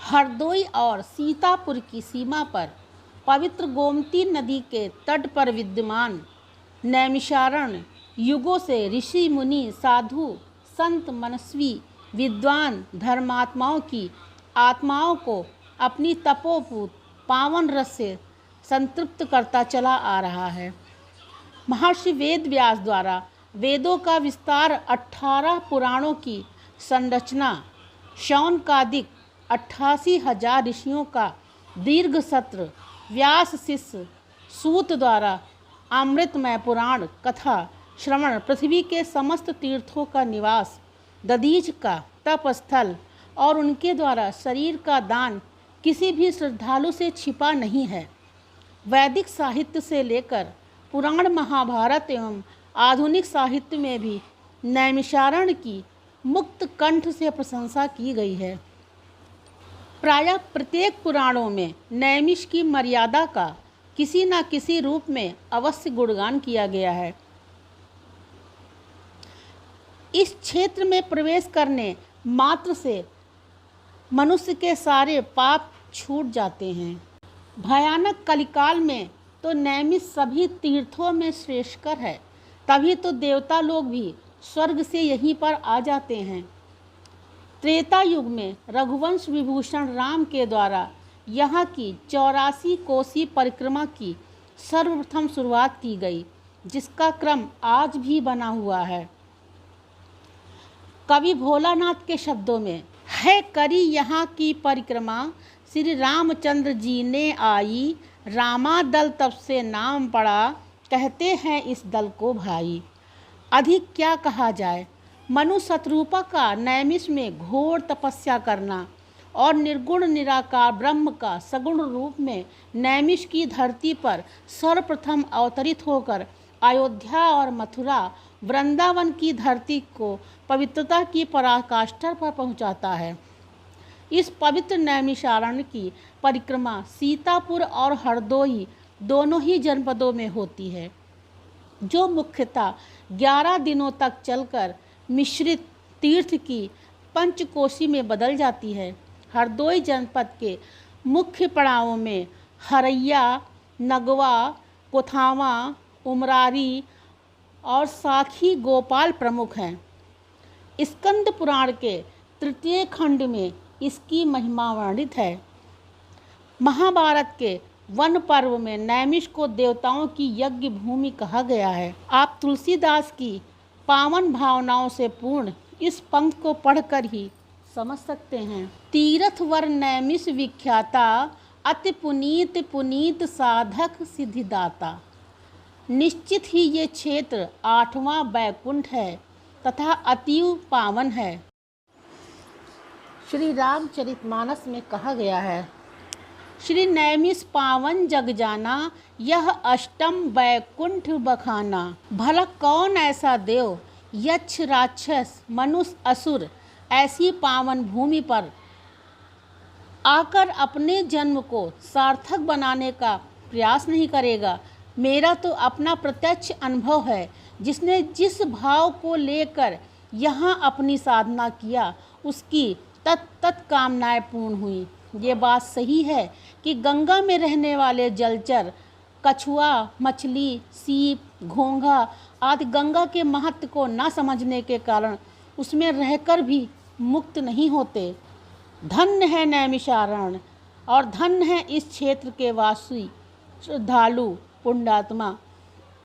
हरदोई और सीतापुर की सीमा पर पवित्र गोमती नदी के तट पर विद्यमान नैमिषारण्य युगों से ऋषि मुनि साधु संत मनस्वी विद्वान धर्मात्माओं की आत्माओं को अपनी तपोपूत पावन रस से संतृप्त करता चला आ रहा है। महर्षि वेद व्यास द्वारा वेदों का विस्तार 18 पुराणों की संरचना शौनकादिक 88,000 ऋषियों का दीर्घ सत्र व्यास शिष्य सूत द्वारा अमृतमय पुराण कथा श्रवण पृथ्वी के समस्त तीर्थों का निवास दधीच का तपस्थल और उनके द्वारा शरीर का दान किसी भी श्रद्धालु से छिपा नहीं है। वैदिक साहित्य से लेकर पुराण महाभारत एवं आधुनिक साहित्य में भी नैमिषारण्य की मुक्त कंठ से प्रशंसा की गई है। प्रायः प्रत्येक पुराणों में नैमिष की मर्यादा का किसी न किसी रूप में अवश्य गुणगान किया गया है। इस क्षेत्र में प्रवेश करने मात्र से मनुष्य के सारे पाप छूट जाते हैं। भयानक कलिकाल में तो नैमिष सभी तीर्थों में श्रेष्ठकर है, तभी तो देवता लोग भी स्वर्ग से यहीं पर आ जाते हैं। त्रेता युग में रघुवंश विभूषण राम के द्वारा यहाँ की 84 कोसी परिक्रमा की सर्वप्रथम शुरुआत की गई, जिसका क्रम आज भी बना हुआ है। कवि भोलानाथ के शब्दों में है करी यहाँ की परिक्रमा श्री रामचंद्र जी ने आई, रामा दल तब से नाम पड़ा, कहते हैं इस दल को भाई। अधिक क्या कहा जाए। मनु शतरूपा का नैमिष में घोर तपस्या करना और निर्गुण निराकार ब्रह्म का सगुण रूप में नैमिष की धरती पर सर्वप्रथम अवतरित होकर अयोध्या और मथुरा वृंदावन की धरती को पवित्रता की पराकाष्ठा पर पहुंचाता है। इस पवित्र नैमिषारण्य की परिक्रमा सीतापुर और हरदोई दोनों ही जनपदों में होती है, जो मुख्यतः 11 दिनों तक चलकर मिश्रित तीर्थ की पंचकोशी में बदल जाती है। हरदोई जनपद के मुख्य पड़ावों में हरैया, नगवा, कोथावा, उमरारी और साखी गोपाल प्रमुख हैं। स्कंद पुराण के तृतीय खंड में इसकी महिमा वर्णित है। महाभारत के वन पर्व में नैमिष को देवताओं की यज्ञ भूमि कहा गया है। आप तुलसीदास की पावन भावनाओं से पूर्ण इस पंक्ति को पढ़कर ही समझ सकते हैं। तीर्थवर नैमिष विख्याता अति पुनीत पुनीत साधक सिद्धिदाता। निश्चित ही ये क्षेत्र 8वां बैकुंठ है तथा अतीव पावन है। श्री रामचरितमानस में कहा गया है, श्री नैमिष पावन जग जाना, यह अष्टम बैकुंठ बखाना। भला कौन ऐसा देव यक्ष राक्षस मनुष्य असुर ऐसी पावन भूमि पर आकर अपने जन्म को सार्थक बनाने का प्रयास नहीं करेगा। मेरा तो अपना प्रत्यक्ष अनुभव है। जिसने जिस भाव को लेकर यहाँ अपनी साधना किया, उसकी तत् कामनाएं पूर्ण हुई। ये बात सही है कि गंगा में रहने वाले जलचर कछुआ, मछली, सीप, घोंघा आदि गंगा के महत्व को न समझने के कारण उसमें रहकर भी मुक्त नहीं होते। धन्य है नैमिषारण्य और धन्य है इस क्षेत्र के वासी श्रद्धालु पुण्यात्मा